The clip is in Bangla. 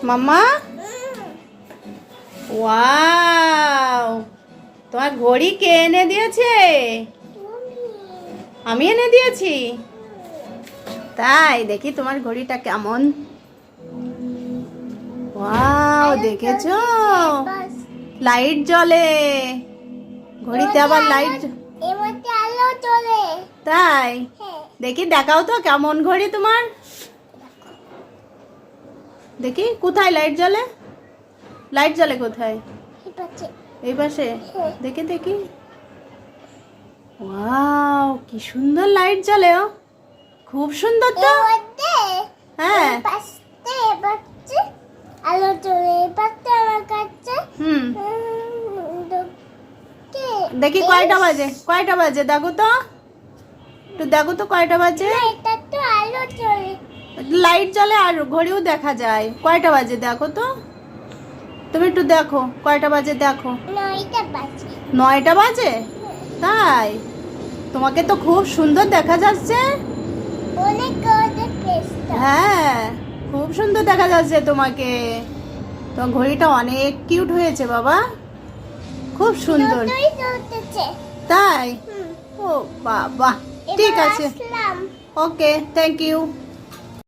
মাম্মা ওয়াও, তোমার ঘড়ি কে এনে দিয়েছে? আমি এনে দিয়েছি। তাই দেখি তোমার ঘড়িটা কেমন। ওয়াও, দেখেছো লাইট জ্বলে ঘড়িতে, আবার লাইট আলো জ্বলে। তাই দেখি, দেখাও তো কেমন ঘড়ি তোমার। দেখি কোথায় লাইট জ্বলে, লাইট জ্বলে কোথায়? এই পাশে। দেখি দেখি। ওয়াও, কি সুন্দর লাইট জ্বলে। ও খুব সুন্দর তো। হ্যাঁ আলো জ্বলে আমার কাছে। দেখি কয়টা বাজে, কয়টা বাজে দেখো তো, একটু দেখো তো কয়টা বাজে। এটা তো আলো জ্বলে। লাইট জ্বলে আর ঘড়িও দেখা যায়। কয়টা বাজে দেখো তো, তুমি একটু দেখো কয়টা বাজে দেখো। 9টা বাজে। 9টা বাজে? তাই তোমাকে তো খুব সুন্দর দেখা যাচ্ছে। অনেক পেস্তা। হ্যাঁ, খুব সুন্দর দেখা যাচ্ছে তোমাকে। তোমার ঘড়িটা অনেক কিউট হয়েছে বাবা, খুব সুন্দর। তাই? ও বাবা, ঠিক আছে, ওকে, থ্যাংক ইউ।